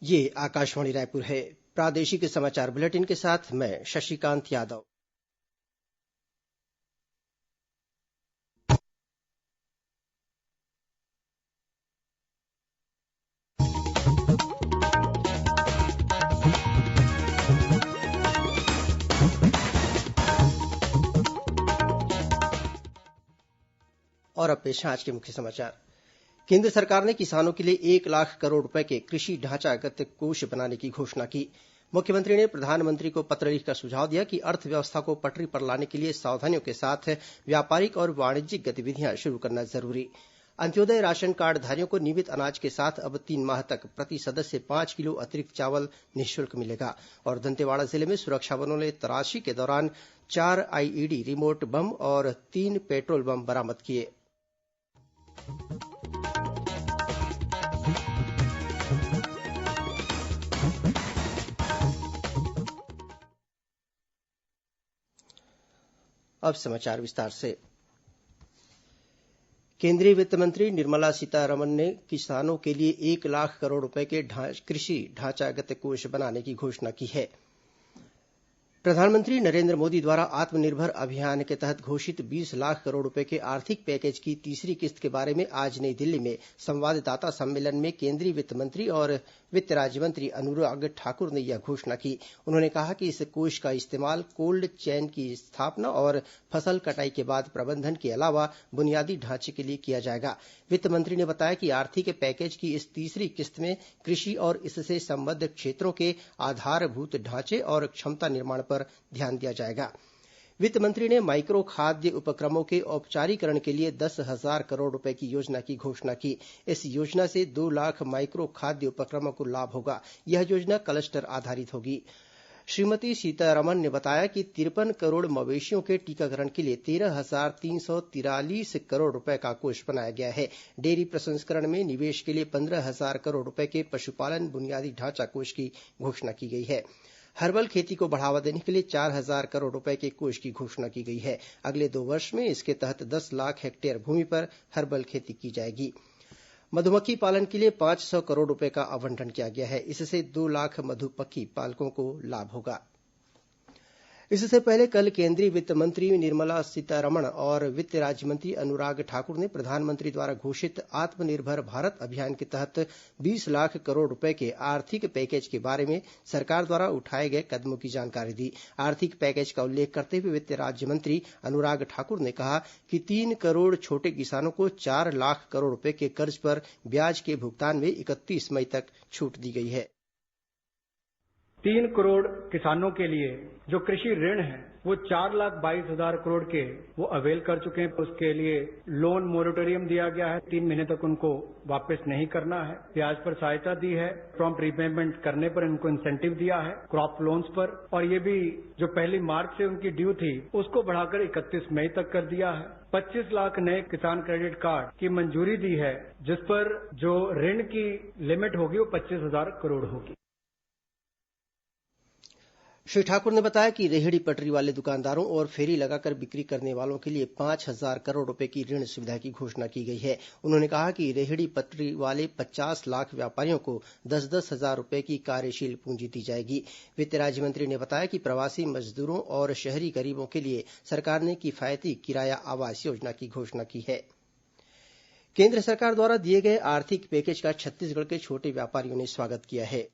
ये आकाशवाणी रायपुर है। प्रादेशिक समाचार बुलेटिन के साथ मैं शशिकांत यादव। और अब पेश है आज के मुख्य समाचार। केंद्र सरकार ने किसानों के लिए 1,00,000 करोड़ रुपए के कृषि ढांचागत कोष बनाने की घोषणा की। मुख्यमंत्री ने प्रधानमंत्री को पत्र लिखकर सुझाव दिया कि अर्थव्यवस्था को पटरी पर लाने के लिए सावधानियों के साथ व्यापारिक और वाणिज्यिक गतिविधियां शुरू करना जरूरी। अंत्योदय राशन कार्डधारियों को नियमित अनाज के साथ अब 3 माह तक प्रति सदस्य 5 किलो अतिरिक्त चावल निःशुल्क मिलेगा। और दंतेवाड़ा जिले में सुरक्षा बलों ने तलाशी के दौरान 4 आईईडी रिमोट बम और 3 पेट्रोल बम बरामद किए। अब समाचार विस्तार से। केंद्रीय वित्त मंत्री निर्मला सीतारमण ने किसानों के लिए 1,00,000 करोड़ रुपए के कृषि ढांचागत कोष बनाने की घोषणा की है। प्रधानमंत्री नरेंद्र मोदी द्वारा आत्मनिर्भर अभियान के तहत घोषित 20 लाख करोड़ रुपए के आर्थिक पैकेज की तीसरी किस्त के बारे में आज नई दिल्ली में संवाददाता सम्मेलन में केंद्रीय वित्त मंत्री और वित्त राज्यमंत्री अनुराग ठाकुर ने यह घोषणा की। उन्होंने कहा कि इस कोष का इस्तेमाल कोल्ड चेन की स्थापना और फसल कटाई के बाद प्रबंधन के अलावा बुनियादी ढांचे के लिए किया जाएगा। वित्त मंत्री ने बताया कि आर्थिक पैकेज की इस तीसरी किस्त में कृषि और इससे संबद्ध क्षेत्रों के आधारभूत ढांचे और क्षमता निर्माण पर ध्यान दिया जाएगा। वित्त मंत्री ने माइक्रो खाद्य उपक्रमों के औपचारीकरण के लिए 10,000 करोड़ रुपए की योजना की घोषणा की। इस योजना से 2 लाख माइक्रो खाद्य उपक्रमों को लाभ होगा। यह योजना क्लस्टर आधारित होगी। श्रीमती सीतारमण ने बताया कि 53 करोड़ मवेशियों के टीकाकरण के लिए 13,343 करोड़ रुपए का कोष बनाया गया है। डेयरी प्रसंस्करण में निवेश के लिए 15,000 करोड़ रुपए के पशुपालन बुनियादी ढांचा कोष की घोषणा की गई है। हर्बल खेती को बढ़ावा देने के लिए 4,000 करोड़ रुपए के कोष की घोषणा की गई है। अगले 2 वर्ष में इसके तहत 10 लाख हेक्टेयर भूमि पर हर्बल खेती की जाएगी। मधुमक्खी पालन के लिए 500 करोड़ रुपए का आवंटन किया गया है। इससे 2 लाख मधुमक्खी पालकों को लाभ होगा। इससे पहले कल केंद्रीय वित्त मंत्री निर्मला सीतारमण और वित्त राज्यमंत्री अनुराग ठाकुर ने प्रधानमंत्री द्वारा घोषित आत्मनिर्भर भारत अभियान के तहत 20 लाख करोड़ रुपए के आर्थिक पैकेज के बारे में सरकार द्वारा उठाए गए कदमों की जानकारी दी। आर्थिक पैकेज का उल्लेख करते हुए वित्त राज्यमंत्री अनुराग ठाकुर ने कहा कि 3 करोड़ छोटे किसानों को 4 लाख करोड़ रुपए के कर्ज पर ब्याज के भुगतान में 31 मई तक छूट दी गई है। 3 करोड़ किसानों के लिए जो कृषि ऋण है वो 4,22,000 करोड़ के वो अवेल कर चुके हैं। उसके लिए लोन मोरेटोरियम दिया गया है। 3 महीने तक उनको वापस नहीं करना है। ब्याज पर सहायता दी है। प्रॉम्प्ट रीपेमेंट करने पर इनको इंसेंटिव दिया है क्रॉप लोन्स पर। और ये भी जो 1 मार्च से उनकी ड्यू थी उसको बढ़ाकर 31 मई तक कर दिया है। 25 लाख नए किसान क्रेडिट कार्ड की मंजूरी दी है, जिस पर जो ऋण की लिमिट होगी वो 25,000 करोड़ होगी। श्री ठाकुर ने बताया कि रेहड़ी पटरी वाले दुकानदारों और फेरी लगाकर बिक्री करने वालों के लिए 5,000 करोड़ रुपए की ऋण सुविधा की घोषणा की गई है। उन्होंने कहा कि रेहड़ी पटरी वाले 50 लाख व्यापारियों को 10-10 हजार रुपए की कार्यशील पूंजी दी जाएगी। वित्त राज्यमंत्री ने बताया कि प्रवासी मजदूरों और शहरी गरीबों के लिए सरकार ने किफायती किराया आवास योजना की घोषणा की है। केंद्र सरकार द्वारा दिए गए आर्थिक पैकेज का छत्तीसगढ़ के छोटे व्यापारियों ने स्वागत किया है।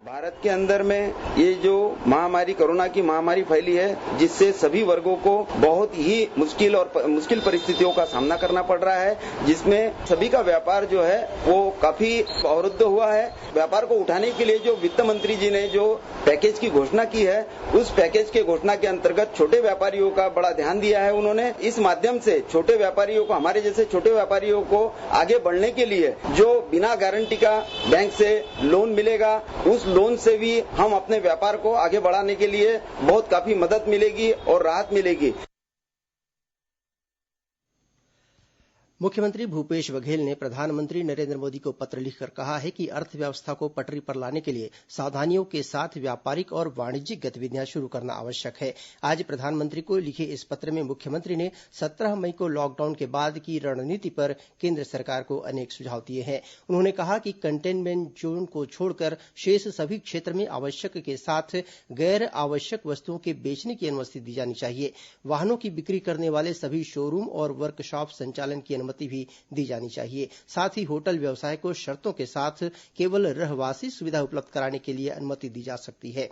भारत के अंदर में ये जो महामारी कोरोना की महामारी फैली है, जिससे सभी वर्गों को बहुत ही मुश्किल परिस्थितियों का सामना करना पड़ रहा है, जिसमें सभी का व्यापार जो है वो काफी अवरुद्ध हुआ है। व्यापार को उठाने के लिए जो वित्त मंत्री जी ने जो पैकेज की घोषणा की है, उस पैकेज के घोषणा के अंतर्गत छोटे व्यापारियों का बड़ा ध्यान दिया है उन्होंने। इस माध्यम से छोटे व्यापारियों को, हमारे जैसे छोटे व्यापारियों को आगे बढ़ने के लिए जो बिना गारंटी का बैंक से लोन मिलेगा, उस लोन से भी हम अपने व्यापार को आगे बढ़ाने के लिए बहुत काफी मदद मिलेगी और राहत मिलेगी। मुख्यमंत्री भूपेश बघेल ने प्रधानमंत्री नरेंद्र मोदी को पत्र लिखकर कहा है कि अर्थव्यवस्था को पटरी पर लाने के लिए सावधानियों के साथ व्यापारिक और वाणिज्यिक गतिविधियां शुरू करना आवश्यक है। आज प्रधानमंत्री को लिखे इस पत्र में मुख्यमंत्री ने 17 मई को लॉकडाउन के बाद की रणनीति पर केंद्र सरकार को अनेक सुझाव दिए हैं। उन्होंने कहा कि कंटेनमेंट जोन को छोड़कर शेष सभी क्षेत्र में आवश्यक के साथ गैर आवश्यक वस्तुओं के बेचने की अनुमति दी जानी चाहिए। वाहनों की बिक्री करने वाले सभी शोरूम और वर्कशॉप संचालन की अनुमति भी दी जानी चाहिए। साथ ही होटल व्यवसाय को शर्तों के साथ केवल रहवासी सुविधा उपलब्ध कराने के लिए अनुमति दी जा सकती है।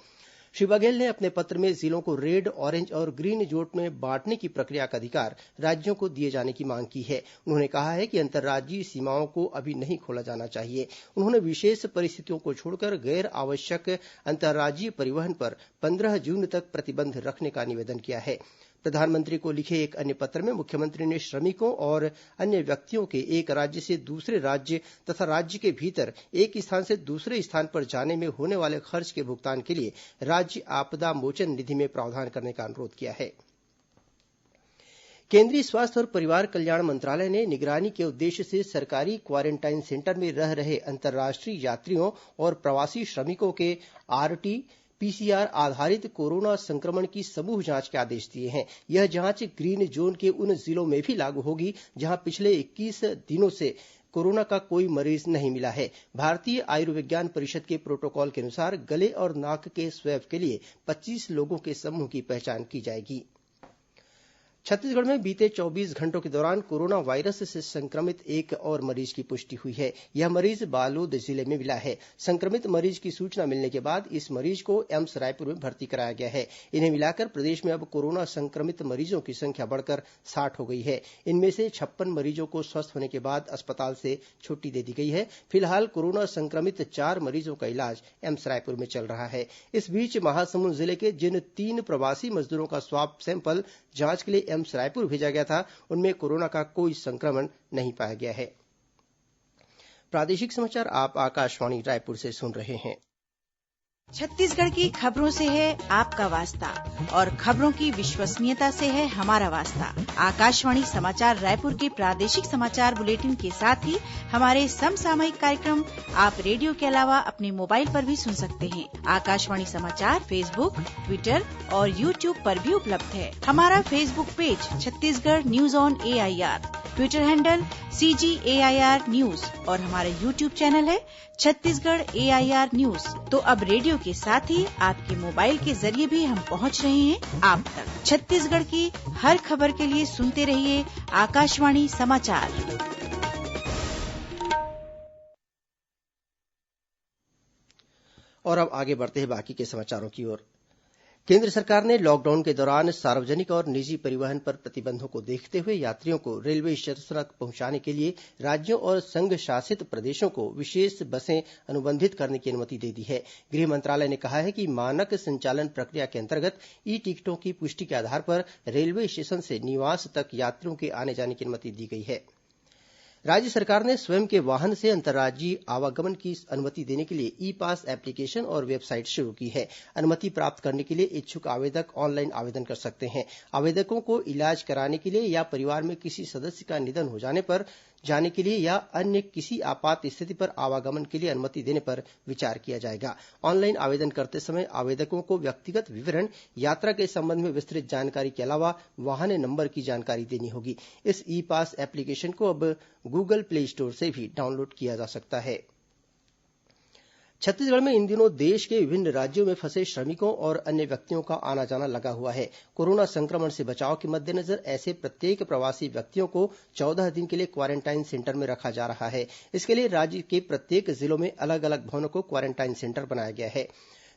श्री बघेल ने अपने पत्र में जिलों को रेड, ऑरेंज और ग्रीन जोन में बांटने की प्रक्रिया का अधिकार राज्यों को दिए जाने की मांग की है। उन्होंने कहा है कि अंतर्राज्यीय सीमाओं को अभी नहीं खोला जाना चाहिए। उन्होंने विशेष परिस्थितियों को छोड़कर गैर आवश्यक अंतर्राज्यीय परिवहन पर 15 जून तक प्रतिबंध रखने का निवेदन किया है। प्रधानमंत्री को लिखे एक अन्य पत्र में मुख्यमंत्री ने श्रमिकों और अन्य व्यक्तियों के एक राज्य से दूसरे राज्य तथा राज्य के भीतर एक स्थान से दूसरे स्थान पर जाने में होने वाले खर्च के भुगतान के लिए राज्य आपदा मोचन निधि में प्रावधान करने का अनुरोध किया है। केंद्रीय स्वास्थ्य और परिवार कल्याण मंत्रालय ने निगरानी के उद्देश्य से सरकारी क्वारेंटाइन सेंटर में रह रहे अंतर्राष्ट्रीय यात्रियों और प्रवासी श्रमिकों के आरटी पीसीआर आधारित कोरोना संक्रमण की समूह जांच के आदेश दिए हैं। यह जांच ग्रीन जोन के उन जिलों में भी लागू होगी जहां पिछले 21 दिनों से कोरोना का कोई मरीज नहीं मिला है। भारतीय आयुर्विज्ञान परिषद के प्रोटोकॉल के अनुसार गले और नाक के स्वैब के लिए 25 लोगों के समूह की पहचान की जाएगी। छत्तीसगढ़ में बीते 24 घंटों के दौरान कोरोना वायरस से संक्रमित एक और मरीज की पुष्टि हुई है। यह मरीज बालोद जिले में मिला है। संक्रमित मरीज की सूचना मिलने के बाद इस मरीज को एम्स रायपुर में भर्ती कराया गया है। इन्हें मिलाकर प्रदेश में अब कोरोना संक्रमित मरीजों की संख्या बढ़कर 60 हो गई है। इनमें से 56 मरीजों को स्वस्थ होने के बाद अस्पताल से छुट्टी दे दी गई है। फिलहाल कोरोना संक्रमित 4 मरीजों का इलाज एम्स रायपुर में चल रहा है। इस बीच महासमुंद जिले के जिन 3 प्रवासी मजदूरों का स्वाब सैंपल जांच के लिए एम्स रायपुर भेजा गया था उनमें कोरोना का कोई संक्रमण नहीं पाया गया है। प्रादेशिक समाचार आप आकाशवाणी रायपुर से सुन रहे हैं। छत्तीसगढ़ की खबरों से है आपका वास्ता और खबरों की विश्वसनीयता से है हमारा वास्ता। आकाशवाणी समाचार रायपुर के प्रादेशिक समाचार बुलेटिन के साथ ही हमारे समसामयिक कार्यक्रम आप रेडियो के अलावा अपने मोबाइल पर भी सुन सकते हैं। आकाशवाणी समाचार फेसबुक, ट्विटर और यूट्यूब पर भी उपलब्ध है। हमारा Facebook page Chhattisgarh news on AIR, Twitter handle CGAIR news और हमारा यूट्यूब चैनल है छत्तीसगढ़ AIR न्यूज। तो अब रेडियो के साथ ही आपके मोबाइल के जरिए भी हम पहुंच रहे हैं आप तक। छत्तीसगढ़ की हर खबर के लिए सुनते रहिए आकाशवाणी समाचार। और अब आगे बढ़ते हैं बाकी के समाचारों की ओर। केंद्र सरकार ने लॉकडाउन के दौरान सार्वजनिक और निजी परिवहन पर प्रतिबंधों को देखते हुए यात्रियों को रेलवे स्टेशन तक पहुंचाने के लिए राज्यों और संघ शासित प्रदेशों को विशेष बसें अनुबंधित करने की अनुमति दे दी है। गृह मंत्रालय ने कहा है कि मानक संचालन प्रक्रिया के अंतर्गत ई टिकटों की पुष्टि के आधार पर रेलवे स्टेशन से निवास तक यात्रियों के आने जाने की अनुमति दी गई है। राज्य सरकार ने स्वयं के वाहन से अंतर्राज्यीय आवागमन की अनुमति देने के लिए ई पास एप्लीकेशन और वेबसाइट शुरू की है। अनुमति प्राप्त करने के लिए इच्छुक आवेदक ऑनलाइन आवेदन कर सकते हैं। आवेदकों को इलाज कराने के लिए या परिवार में किसी सदस्य का निधन हो जाने पर जाने के लिए या अन्य किसी आपात स्थिति पर आवागमन के लिए अनुमति देने पर विचार किया जाएगा। ऑनलाइन आवेदन करते समय आवेदकों को व्यक्तिगत विवरण, यात्रा के संबंध में विस्तृत जानकारी के अलावा वाहन नंबर की जानकारी देनी होगी। इस ई पास एप्लीकेशन को अब गूगल प्ले स्टोर से भी डाउनलोड किया जा सकता है। छत्तीसगढ़ में इन दिनों देश के विभिन्न राज्यों में फंसे श्रमिकों और अन्य व्यक्तियों का आना जाना लगा हुआ है। कोरोना संक्रमण से बचाव के मद्देनजर ऐसे प्रत्येक प्रवासी व्यक्तियों को 14 दिन के लिए क्वारेंटाइन सेंटर में रखा जा रहा है। इसके लिए राज्य के प्रत्येक जिलों में अलग अलग भवनों को क्वारेंटाइन सेंटर बनाया गया है।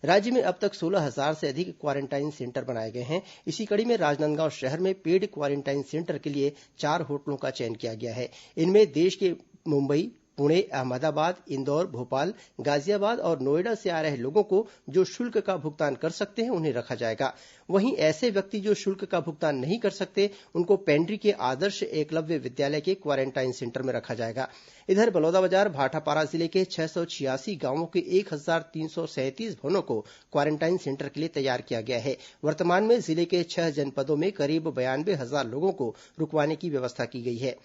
राज्य में अब तक 16,000 से अधिक क्वारेंटाइन सेंटर बनाए गए हैं। इसी कड़ी में राजनांदगांव शहर में पेड क्वारेंटाइन सेंटर के लिए 4 होटलों का चयन किया गया है। इनमें देश के मुंबई, पुणे, अहमदाबाद, इंदौर, भोपाल, गाजियाबाद और नोएडा से आ रहे लोगों को जो शुल्क का भुगतान कर सकते हैं उन्हें रखा जाएगा। वहीं ऐसे व्यक्ति जो शुल्क का भुगतान नहीं कर सकते उनको पेंड्री के आदर्श एकलव्य विद्यालय के क्वारेंटाइन सेंटर में रखा जाएगा। इधर बलौदाबाजार भाटापारा जिले के 686 गांवों के 1337 भवनों को क्वारेंटाइन सेंटर के लिए तैयार किया गया है। वर्तमान में जिले के 6 जनपदों में करीब 92,000 लोगों को रुकवाने की व्यवस्था की गई है।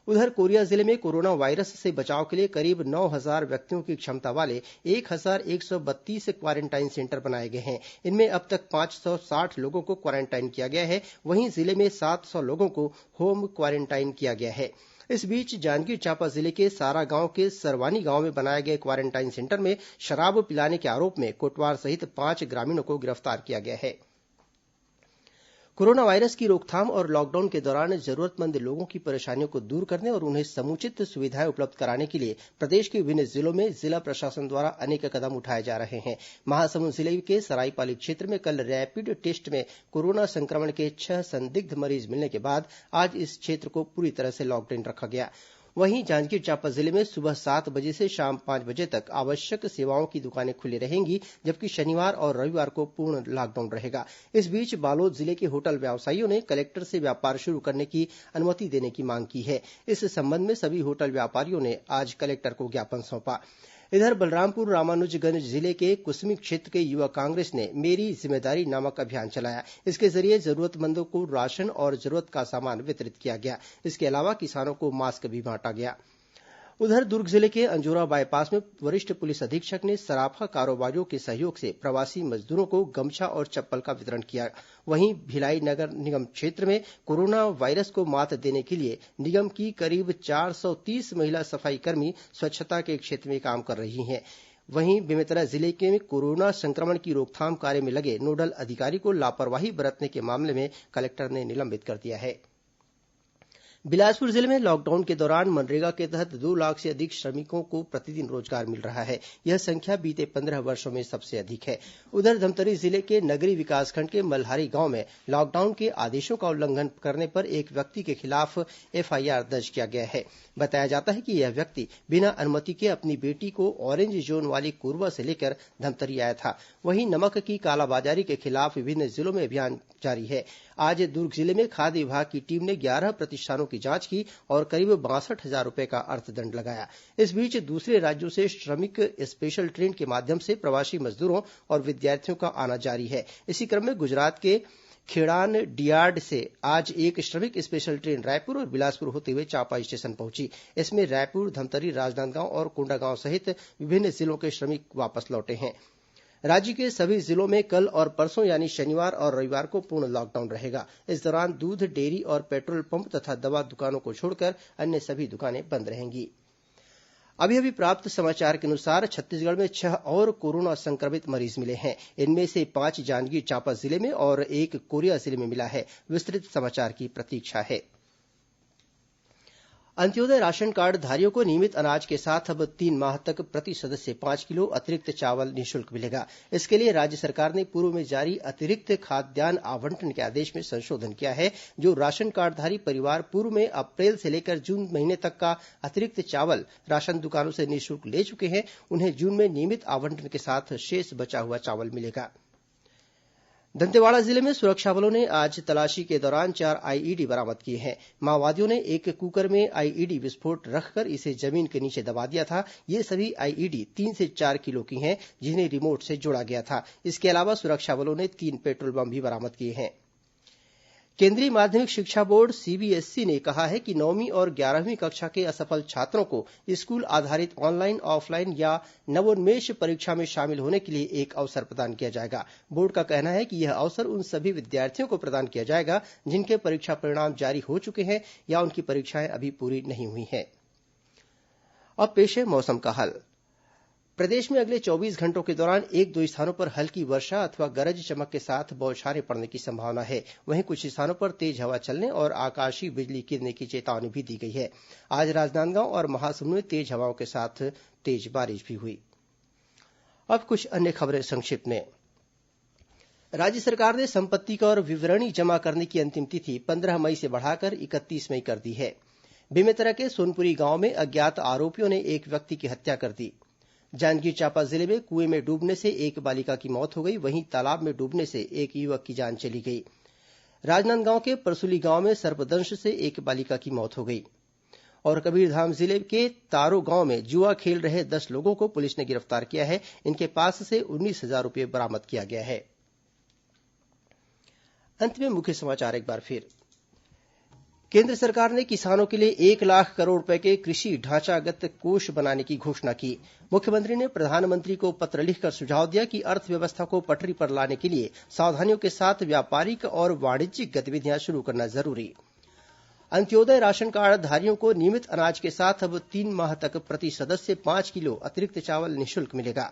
उधर कोरिया जिले में कोरोना वायरस से बचाव के लिए करीब 9,000 व्यक्तियों की क्षमता वाले 1,132 क्वारेंटाइन सेंटर बनाए गए हैं। इनमें अब तक 560 लोगों को क्वारेंटाइन किया गया है। वहीं जिले में 700 लोगों को होम क्वारेंटाइन किया गया है। इस बीच जांजगीर चांपा जिले के सारा गांव के सरवानी गांव में बनाए गए क्वारेंटाइन सेंटर में शराब पिलाने के आरोप में कोटवार सहित 5 ग्रामीणों को गिरफ्तार किया गया है। कोरोना वायरस की रोकथाम और लॉकडाउन के दौरान जरूरतमंद लोगों की परेशानियों को दूर करने और उन्हें समुचित सुविधाएं उपलब्ध कराने के लिए प्रदेश के विभिन्न जिलों में जिला प्रशासन द्वारा अनेक कदम उठाए जा रहे हैं। महासमुंद जिले के सरायपाली क्षेत्र में कल रैपिड टेस्ट में कोरोना संक्रमण के 6 संदिग्ध मरीज मिलने के बाद आज इस क्षेत्र को पूरी तरह से लॉकडाउन रखा गया। वहीं जांजगीर चांपा जिले में सुबह 7 बजे से शाम 5 बजे तक आवश्यक सेवाओं की दुकानें खुली रहेंगी, जबकि शनिवार और रविवार को पूर्ण लॉकडाउन रहेगा। इस बीच बालोद जिले के होटल व्यवसायियों ने कलेक्टर से व्यापार शुरू करने की अनुमति देने की मांग की है। इस संबंध में सभी होटल व्यापारियों ने आज कलेक्टर को ज्ञापन सौंपा। इधर बलरामपुर रामानुजगंज जिले के कुसमी क्षेत्र के युवा कांग्रेस ने मेरी जिम्मेदारी नामक अभियान चलाया। इसके जरिए जरूरतमंदों को राशन और जरूरत का सामान वितरित किया गया। इसके अलावा किसानों को मास्क भी बांटा गया। उधर दुर्ग जिले के अंजोरा बायपास में वरिष्ठ पुलिस अधीक्षक ने सराफा कारोबारियों के सहयोग से प्रवासी मजदूरों को गमछा और चप्पल का वितरण किया। वहीं भिलाई नगर निगम क्षेत्र में कोरोना वायरस को मात देने के लिए निगम की करीब 430 महिला सफाईकर्मी स्वच्छता के क्षेत्र में काम कर रही हैं। वहीं बेमेतरा जिले के कोरोना संक्रमण की रोकथाम कार्य में लगे नोडल अधिकारी को लापरवाही बरतने के मामले में कलेक्टर ने निलंबित कर दिया है। बिलासपुर जिले में लॉकडाउन के दौरान मनरेगा के तहत 2 लाख से अधिक श्रमिकों को प्रतिदिन रोजगार मिल रहा है। यह संख्या बीते 15 वर्षों में सबसे अधिक है। उधर धमतरी जिले के नगरी विकासखंड के मल्हारी गांव में लॉकडाउन के आदेशों का उल्लंघन करने पर एक व्यक्ति के खिलाफ एफआईआर दर्ज किया गया है। बताया जाता है कि यह व्यक्ति बिना अनुमति के अपनी बेटी को ऑरेंज जोन वाली कोरबा से लेकर धमतरी आया था। वहीं नमक की कालाबाजारी के खिलाफ विभिन्न जिलों में अभियान जारी है। आज दुर्ग जिले में खाद्य विभाग की टीम ने 11 प्रतिष्ठानों की जांच की और करीब 62,000 रूपये का अर्थदंड लगाया। इस बीच दूसरे राज्यों से श्रमिक स्पेशल ट्रेन के माध्यम से प्रवासी मजदूरों और विद्यार्थियों का आना जारी है। इसी क्रम में गुजरात के खेड़ान डियार्ड से आज एक श्रमिक स्पेशल ट्रेन रायपुर और बिलासपुर होते हुए चांपा स्टेशन पहुंची। इसमें रायपुर, धमतरी, राजनांदगांव और कोंडागांव सहित विभिन्न जिलों के श्रमिक वापस लौटे हैं। राज्य के सभी जिलों में कल और परसों यानी शनिवार और रविवार को पूर्ण लॉकडाउन रहेगा। इस दौरान दूध, डेयरी और पेट्रोल पंप तथा दवा दुकानों को छोड़कर अन्य सभी दुकानें बंद रहेंगी। अभी प्राप्त समाचार के अनुसार छत्तीसगढ़ में 6 और कोरोना संक्रमित मरीज मिले हैं। इनमें से 5 जांजगीर चांपा जिले में और 1 कोरिया जिले में मिला है। विस्तृत समाचार की प्रतीक्षा है। अंत्योदय राशन कार्डधारियों को नियमित अनाज के साथ अब 3 माह तक प्रति सदस्य 5 किलो अतिरिक्त चावल निःशुल्क मिलेगा। इसके लिए राज्य सरकार ने पूर्व में जारी अतिरिक्त खाद्यान्न आवंटन के आदेश में संशोधन किया है। जो राशन कार्डधारी परिवार पूर्व में अप्रैल से लेकर जून महीने तक का अतिरिक्त चावल राशन दुकानों से निःशुल्क ले चुके हैं, उन्हें जून में नियमित आवंटन के साथ शेष बचा हुआ चावल मिलेगा। दंतेवाड़ा जिले में सुरक्षा बलों ने आज तलाशी के दौरान 4 आईईडी बरामद किए हैं। माओवादियों ने एक कुकर में आईईडी विस्फोट रखकर इसे जमीन के नीचे दबा दिया था। ये सभी आईईडी 3 से 4 किलो की हैं, जिन्हें रिमोट से जोड़ा गया था। इसके अलावा सुरक्षा बलों ने 3 पेट्रोल बम भी बरामद किए हैं। केंद्रीय माध्यमिक शिक्षा बोर्ड सीबीएसई ने कहा है कि 9वीं और 11वीं कक्षा के असफल छात्रों को स्कूल आधारित ऑनलाइन, ऑफलाइन या नवोन्मेष परीक्षा में शामिल होने के लिए एक अवसर प्रदान किया जाएगा। बोर्ड का कहना है कि यह अवसर उन सभी विद्यार्थियों को प्रदान किया जाएगा जिनके परीक्षा परिणाम जारी हो चुके हैं या उनकी परीक्षाएं अभी पूरी नहीं हुई हैं। अब पेश है मौसम का हाल। प्रदेश में अगले 24 घंटों के दौरान 1-2 स्थानों पर हल्की वर्षा अथवा गरज चमक के साथ बौछारें पड़ने की संभावना है। वहीं कुछ स्थानों पर तेज हवा चलने और आकाशीय बिजली गिरने की चेतावनी भी दी गई है। आज राजनांदगांव और महासमुंद में तेज हवाओं के साथ तेज बारिश भी हुई। अब कुछ अन्य खबरें संक्षिप्त में। राज्य सरकार ने संपत्ति कर विवरणी जमा करने की अंतिम तिथि 15 मई से बढ़ाकर 31 मई कर दी है। बेमेतरा के सोनपुरी गांव में अज्ञात आरोपियों ने एक व्यक्ति की हत्या कर दी। जांजगीर चांपा जिले में कुएं में डूबने से एक बालिका की मौत हो गई। वहीं तालाब में डूबने से एक युवक की जान चली गई। राजनांदगांव के परसुली गांव में सर्पदंश से एक बालिका की मौत हो गई। और कबीरधाम जिले के तारो गांव में जुआ खेल रहे 10 लोगों को पुलिस ने गिरफ्तार किया है। इनके पास से 19,000 रूपये बरामद किया गया है। अंत में मुख्य समाचार एक बार फिर। केंद्र सरकार ने किसानों के लिए 1,00,000 करोड़ रुपए के कृषि ढांचागत कोष बनाने की घोषणा की। मुख्यमंत्री ने प्रधानमंत्री को पत्र लिखकर सुझाव दिया कि अर्थव्यवस्था को पटरी पर लाने के लिए सावधानियों के साथ व्यापारिक और वाणिज्यिक गतिविधियां शुरू करना जरूरी। अंत्योदय राशन कार्डधारियों को नियमित अनाज के साथ अब 3 माह तक प्रति सदस्य 5 किलो अतिरिक्त चावल निःशुल्क मिलेगा।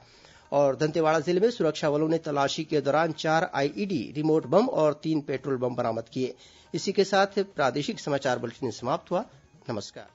और दंतेवाड़ा जिले में सुरक्षा बलों ने तलाशी के दौरान 4 आईईडी, रिमोट बम और 3 पेट्रोल बम बरामद किए। इसी के साथ प्रादेशिक समाचार बुलेटिन समाप्त हुआ। नमस्कार।